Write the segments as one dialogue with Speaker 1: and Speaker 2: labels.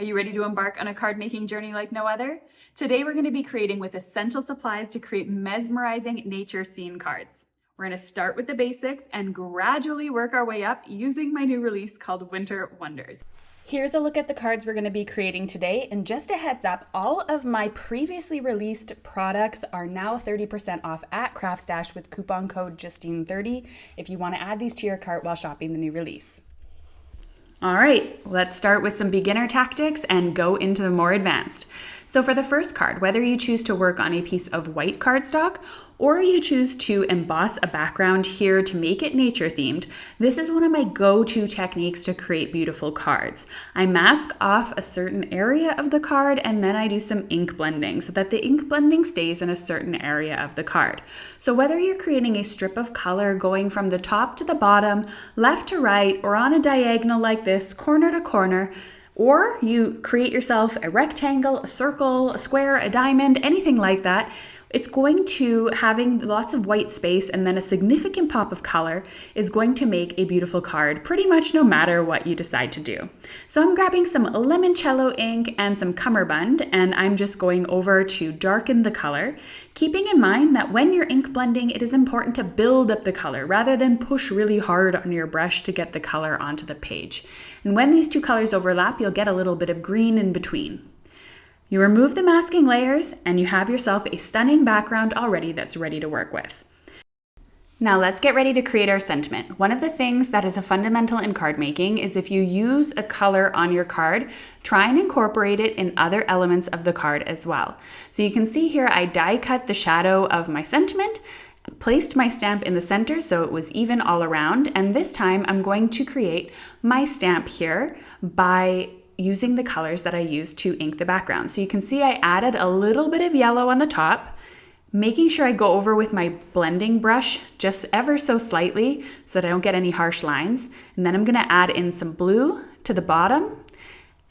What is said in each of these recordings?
Speaker 1: Are you ready to embark on a card making journey like no other? Today we're going to be creating with essential supplies to create mesmerizing nature scene cards. We're going to start with the basics and gradually work our way up using my new release called Winter Wonders. Here's a look at the cards we're going to be creating today, and just a heads up, all of my previously released products are now 30% off at Craft Stash with coupon code Justine30 if you want to add these to your cart while shopping the new release. All right, let's start with some beginner tactics and go into the more advanced. So for the first card, whether you choose to work on a piece of white cardstock or you choose to emboss a background here to make it nature themed, this is one of my go-to techniques to create beautiful cards. I mask off a certain area of the card and then I do some ink blending so that the ink blending stays in a certain area of the card. So whether you're creating a strip of color going from the top to the bottom, left to right, or on a diagonal like this, corner to corner, or you create yourself a rectangle, a circle, a square, a diamond, anything like that, it's going to, having lots of white space and then a significant pop of color is going to make a beautiful card pretty much no matter what you decide to do. So I'm grabbing some limoncello ink and some cummerbund, and I'm just going over to darken the color, keeping in mind that when you're ink blending, it is important to build up the color rather than push really hard on your brush to get the color onto the page. And when these two colors overlap, you'll get a little bit of green in between. You remove the masking layers and you have yourself a stunning background already that's ready to work with. Now let's get ready to create our sentiment. One of the things that is a fundamental in card making is if you use a color on your card, try and incorporate it in other elements of the card as well. So you can see here I die cut the shadow of my sentiment, placed my stamp in the center so it was even all around, and this time I'm going to create my stamp here by using the colors that I used to ink the background. So you can see I added a little bit of yellow on the top, making sure I go over with my blending brush just ever so slightly so that I don't get any harsh lines. And then I'm gonna add in some blue to the bottom.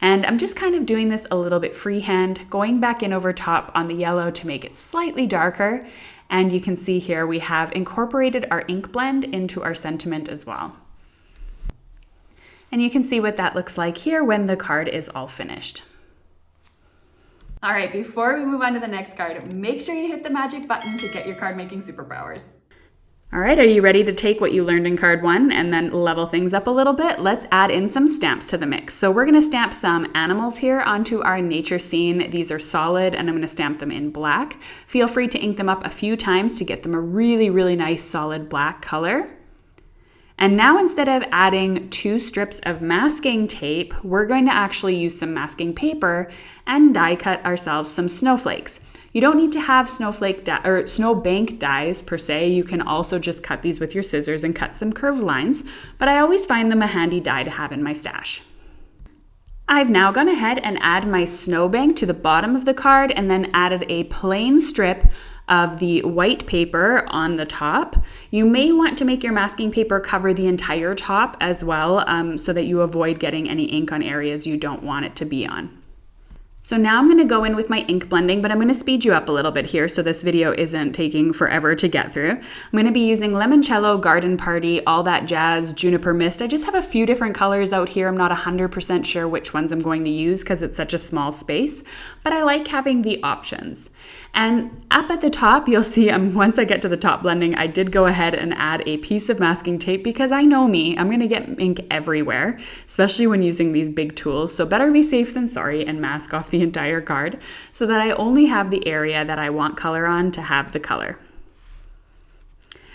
Speaker 1: And I'm just kind of doing this a little bit freehand, going back in over top on the yellow to make it slightly darker. And you can see here we have incorporated our ink blend into our sentiment as well. And you can see what that looks like here when the card is all finished. All right, before we move on to the next card, make sure you hit the magic button to get your card making superpowers. All right, are you ready to take what you learned in card one and then level things up a little bit? Let's add in some stamps to the mix. So we're gonna stamp some animals here onto our nature scene. These are solid and I'm gonna stamp them in black. Feel free to ink them up a few times to get them a really, really nice solid black color. And now instead of adding 2 strips of masking tape, we're going to actually use some masking paper and die cut ourselves some snowflakes. You don't need to have snowbank dies per se. You can also just cut these with your scissors and cut some curved lines, but I always find them a handy die to have in my stash. I've now gone ahead and add my snowbank to the bottom of the card and then added a plain strip of the white paper on the top. You may want to make your masking paper cover the entire top as well, so that you avoid getting any ink on areas you don't want it to be on. So now I'm gonna go in with my ink blending, but I'm gonna speed you up a little bit here so this video isn't taking forever to get through. I'm gonna be using Limoncello, Garden Party, All That Jazz, Juniper Mist. I just have a few different colors out here. I'm not 100% sure which ones I'm going to use because it's such a small space, but I like having the options. And up at the top, you'll see once I get to the top blending, I did go ahead and add a piece of masking tape because I know me, I'm gonna get ink everywhere, especially when using these big tools. So better be safe than sorry and mask off the entire card so that I only have the area that I want color on to have the color.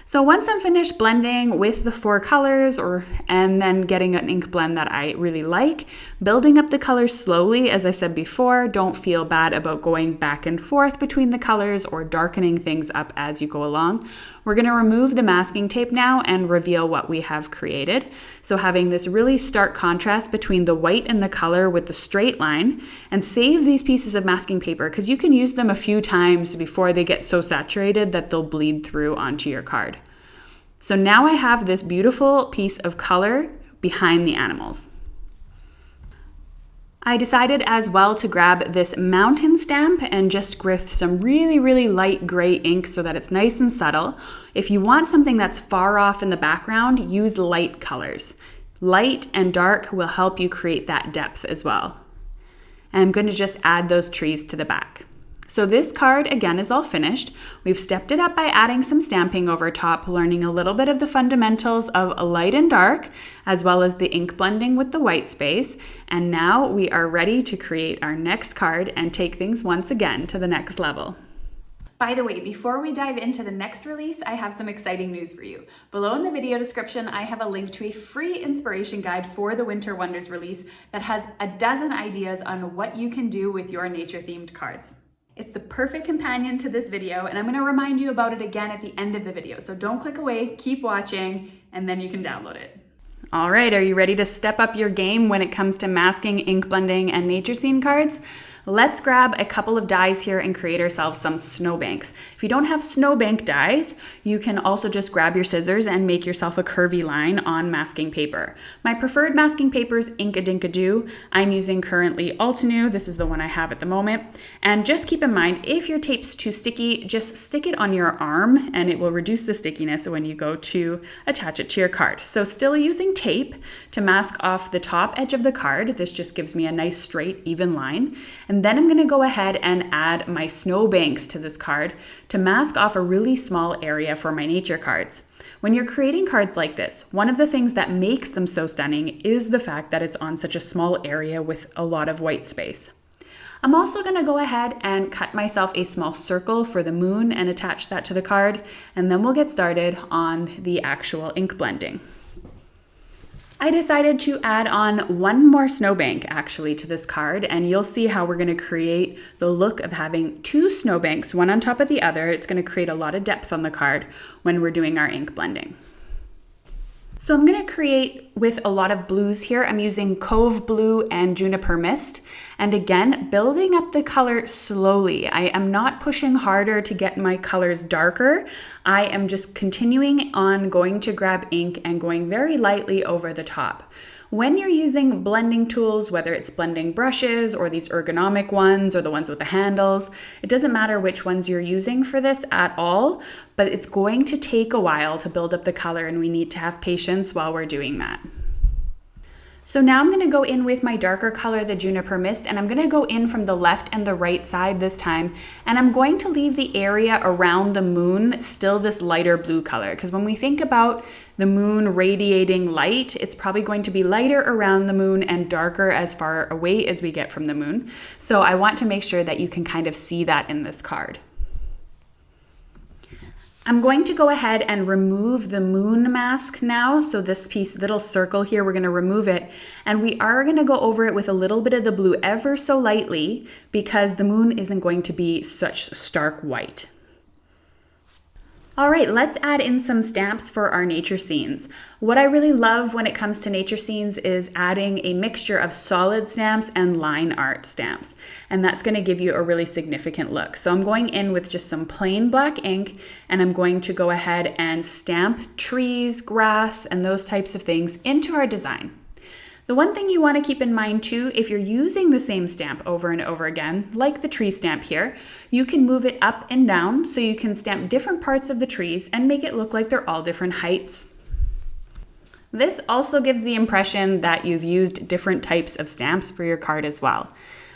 Speaker 1: So once I'm finished blending with the 4 colors and then getting an ink blend that I really like, building up the colors slowly, as I said before, don't feel bad about going back and forth between the colors or darkening things up as you go along. We're gonna remove the masking tape now and reveal what we have created. So having this really stark contrast between the white and the color with the straight line, and save these pieces of masking paper because you can use them a few times before they get so saturated that they'll bleed through onto your card. So now I have this beautiful piece of color behind the animals. I decided as well to grab this mountain stamp and just with some really, really light gray ink so that it's nice and subtle. If you want something that's far off in the background, use light colors. Light and dark will help you create that depth as well. And I'm going to just add those trees to the back. So this card, again, is all finished. We've stepped it up by adding some stamping over top, learning a little bit of the fundamentals of light and dark, as well as the ink blending with the white space. And now we are ready to create our next card and take things once again to the next level. By the way, before we dive into the next release, I have some exciting news for you. Below in the video description, I have a link to a free inspiration guide for the Winter Wonders release that has a dozen ideas on what you can do with your nature-themed cards. It's the perfect companion to this video, and I'm going to remind you about it again at the end of the video. So don't click away, keep watching, and then you can download it. All right, are you ready to step up your game when it comes to masking, ink blending, and nature scene cards? Let's grab a couple of dies here and create ourselves some snowbanks. If you don't have snowbank dies, you can also just grab your scissors and make yourself a curvy line on masking paper. My preferred masking paper is Ink-a-Dink-a-Doo. I'm using currently Altenew. This is the one I have at the moment. And just keep in mind, if your tape's too sticky, just stick it on your arm and it will reduce the stickiness when you go to attach it to your card. So still using tape to mask off the top edge of the card. This just gives me a nice straight, even line. And then I'm going to go ahead and add my snowbanks to this card to mask off a really small area for my nature cards. When you're creating cards like this, one of the things that makes them so stunning is the fact that it's on such a small area with a lot of white space. I'm also going to go ahead and cut myself a small circle for the moon and attach that to the card, and then we'll get started on the actual ink blending. I decided to add on one more snowbank actually to this card, and you'll see how we're going to create the look of having two snowbanks, one on top of the other. It's going to create a lot of depth on the card when we're doing our ink blending. So I'm going to create with a lot of blues here. I'm using Cove Blue and Juniper Mist. And again, building up the color slowly. I am not pushing harder to get my colors darker. I am just continuing on going to grab ink and going very lightly over the top. When you're using blending tools, whether it's blending brushes or these ergonomic ones or the ones with the handles, it doesn't matter which ones you're using for this at all, but it's going to take a while to build up the color and we need to have patience while we're doing that. So now I'm going to go in with my darker color, the Juniper Mist, and I'm going to go in from the left and the right side this time, and I'm going to leave the area around the moon still this lighter blue color, because when we think about the moon radiating light, it's probably going to be lighter around the moon and darker as far away as we get from the moon. So I want to make sure that you can kind of see that in this card. I'm going to go ahead and remove the moon mask now. So this piece, little circle here, we're going to remove it. And we are going to go over it with a little bit of the blue ever so lightly because the moon isn't going to be such stark white. All right, let's add in some stamps for our nature scenes. What I really love when it comes to nature scenes is adding a mixture of solid stamps and line art stamps. And that's going to give you a really significant look. So I'm going in with just some plain black ink and I'm going to go ahead and stamp trees, grass, and those types of things into our design. The one thing you want to keep in mind too, if you're using the same stamp over and over again, like the tree stamp here, you can move it up and down so you can stamp different parts of the trees and make it look like they're all different heights. This also gives the impression that you've used different types of stamps for your card as well.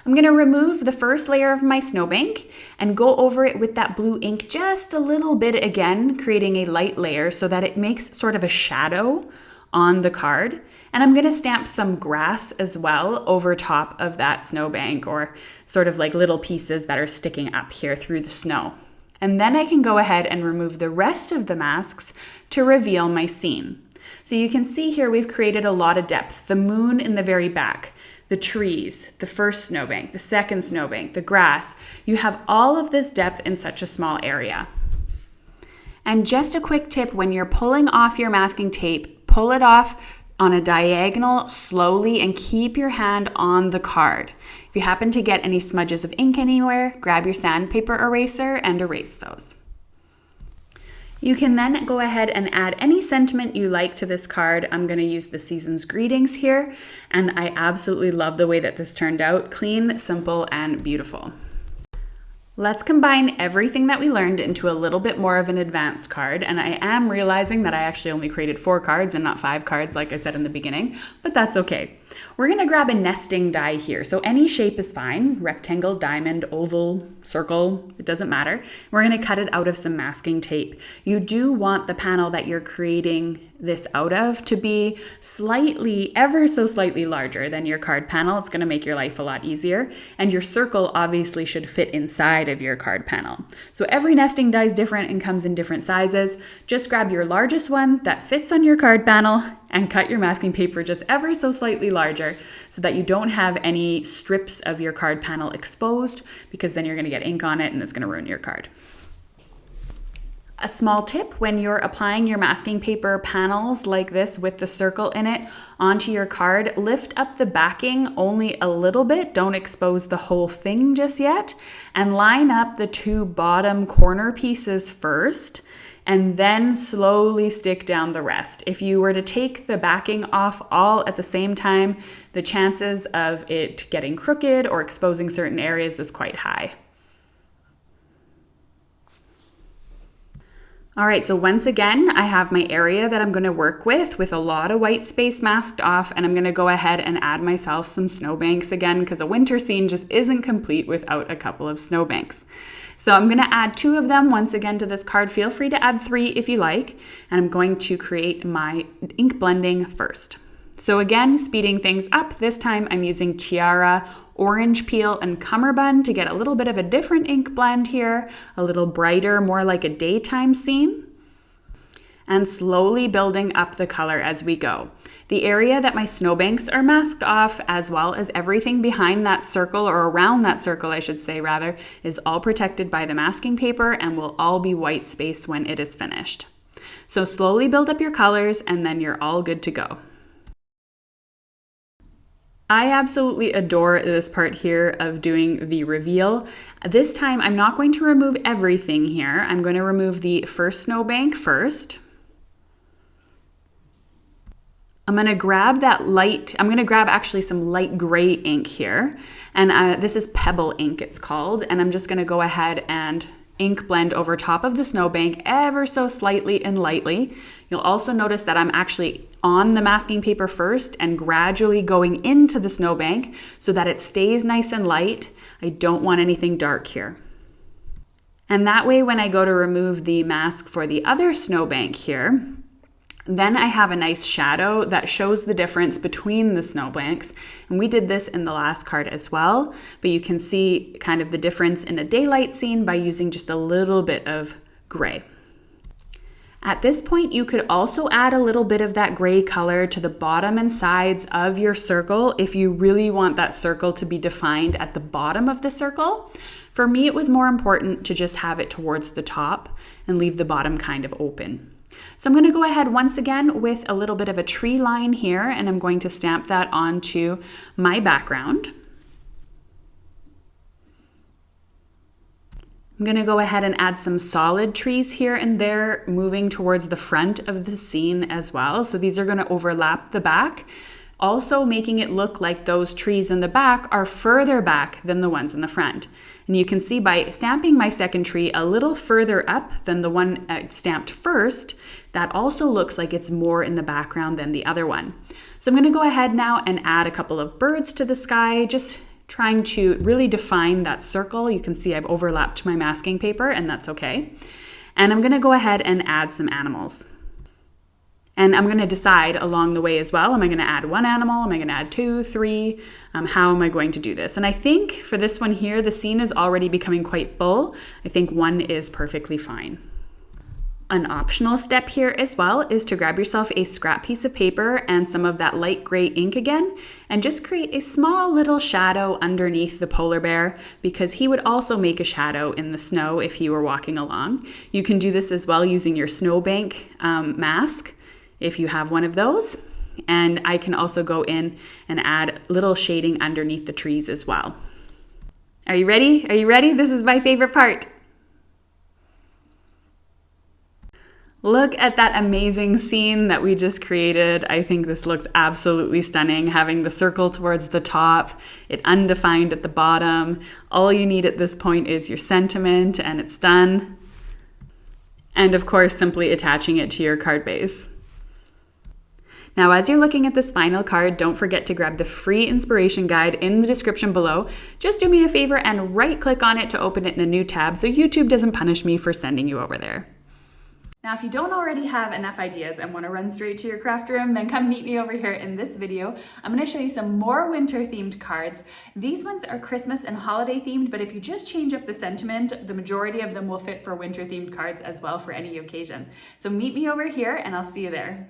Speaker 1: I'm going to remove the first layer of my snowbank and go over it with that blue ink just a little bit again, creating a light layer so that it makes sort of a shadow on the card. And I'm going to stamp some grass as well over top of that snowbank, or sort of like little pieces that are sticking up here through the snow. And then I can go ahead and remove the rest of the masks to reveal my scene. So you can see here we've created a lot of depth. The moon in the very back, the trees, the first snowbank, the second snowbank, the grass. You have all of this depth in such a small area. And just a quick tip, when you're pulling off your masking tape, pull it off on a diagonal slowly and keep your hand on the card. If you happen to get any smudges of ink anywhere, grab your sandpaper eraser and erase those. You can then go ahead and add any sentiment you like to this card. I'm going to use the season's greetings here, and I absolutely love the way that this turned out. Clean, simple, and beautiful. Let's combine everything that we learned into a little bit more of an advanced card, and I am realizing that I actually only created 4 cards and not 5 cards like I said in the beginning, but that's okay. We're gonna grab a nesting die here, so any shape is fine, rectangle, diamond, oval, circle, it doesn't matter. We're gonna cut it out of some masking tape. You do want the panel that you're creating this out of to be slightly, ever so slightly larger than your card panel. It's gonna make your life a lot easier. And your circle obviously should fit inside of your card panel. So every nesting die is different and comes in different sizes. Just grab your largest one that fits on your card panel and cut your masking paper just ever so slightly larger so that you don't have any strips of your card panel exposed, because then you're gonna get ink on it and it's gonna ruin your card. A small tip when you're applying your masking paper panels like this with the circle in it onto your card, lift up the backing only a little bit, don't expose the whole thing just yet, and line up the 2 bottom corner pieces first, and then slowly stick down the rest. If you were to take the backing off all at the same time, the chances of it getting crooked or exposing certain areas is quite high. All right, so once again, I have my area that I'm gonna work with a lot of white space masked off, and I'm gonna go ahead and add myself some snowbanks again, because a winter scene just isn't complete without a couple of snowbanks. So I'm gonna add 2 of them once again to this card. Feel free to add 3 if you like, and I'm going to create my ink blending first. So again, speeding things up, this time I'm using Tiara, Orange Peel, and Cummerbund to get a little bit of a different ink blend here, a little brighter, more like a daytime scene, and slowly building up the color as we go. The area that my snowbanks are masked off, as well as everything behind that circle, or around that circle I should say rather, is all protected by the masking paper and will all be white space when it is finished. So slowly build up your colors and then you're all good to go. I absolutely adore this part here of doing the reveal. This time I'm not going to remove everything here. I'm going to remove the first snowbank first. I'm going to grab actually some light gray ink here. And this is Pebble ink it's called. And I'm just going to go ahead and ink blend over top of the snowbank ever so slightly and lightly. You'll also notice that I'm actually on the masking paper first and gradually going into the snowbank so that it stays nice and light. I don't want anything dark here. And that way when I go to remove the mask for the other snowbank here, then I have a nice shadow that shows the difference between the snowbanks. And we did this in the last card as well, but you can see kind of the difference in a daylight scene by using just a little bit of gray. At this point, you could also add a little bit of that gray color to the bottom and sides of your circle if you really want that circle to be defined at the bottom of the circle. For me, it was more important to just have it towards the top and leave the bottom kind of open. So I'm going to go ahead once again with a little bit of a tree line here, and I'm going to stamp that onto my background. I'm going to go ahead and add some solid trees here and there, moving towards the front of the scene as well. So these are going to overlap the back, also making it look like those trees in the back are further back than the ones in the front. And you can see by stamping my second tree a little further up than the one I stamped first, that also looks like it's more in the background than the other one. So I'm going to go ahead now and add a couple of birds to the sky, just trying to really define that circle. You can see I've overlapped my masking paper, and that's okay. And I'm going to go ahead and add some animals. And I'm going to decide along the way as well, am I going to add 1 animal? Am I going to add 2, 3? How am I going to do this? And I think for this one here, the scene is already becoming quite full. I think 1 is perfectly fine. An optional step here as well is to grab yourself a scrap piece of paper and some of that light gray ink again, and just create a small little shadow underneath the polar bear, because he would also make a shadow in the snow if he were walking along. You can do this as well using your snowbank mask, if you have one of those. And I can also go in and add little shading underneath the trees as well. Are you ready? Are you ready? This is my favorite part. Look at that amazing scene that we just created. I think this looks absolutely stunning, having the circle towards the top, it undefined at the bottom. All you need at this point is your sentiment and it's done. And of course, simply attaching it to your card base. Now, as you're looking at this final card, don't forget to grab the free inspiration guide in the description below. Just do me a favor and right-click on it to open it in a new tab so YouTube doesn't punish me for sending you over there. Now, if you don't already have enough ideas and want to run straight to your craft room, then come meet me over here in this video. I'm going to show you some more winter themed cards. These ones are Christmas and holiday themed, but if you just change up the sentiment, the majority of them will fit for winter themed cards as well for any occasion. So meet me over here and I'll see you there.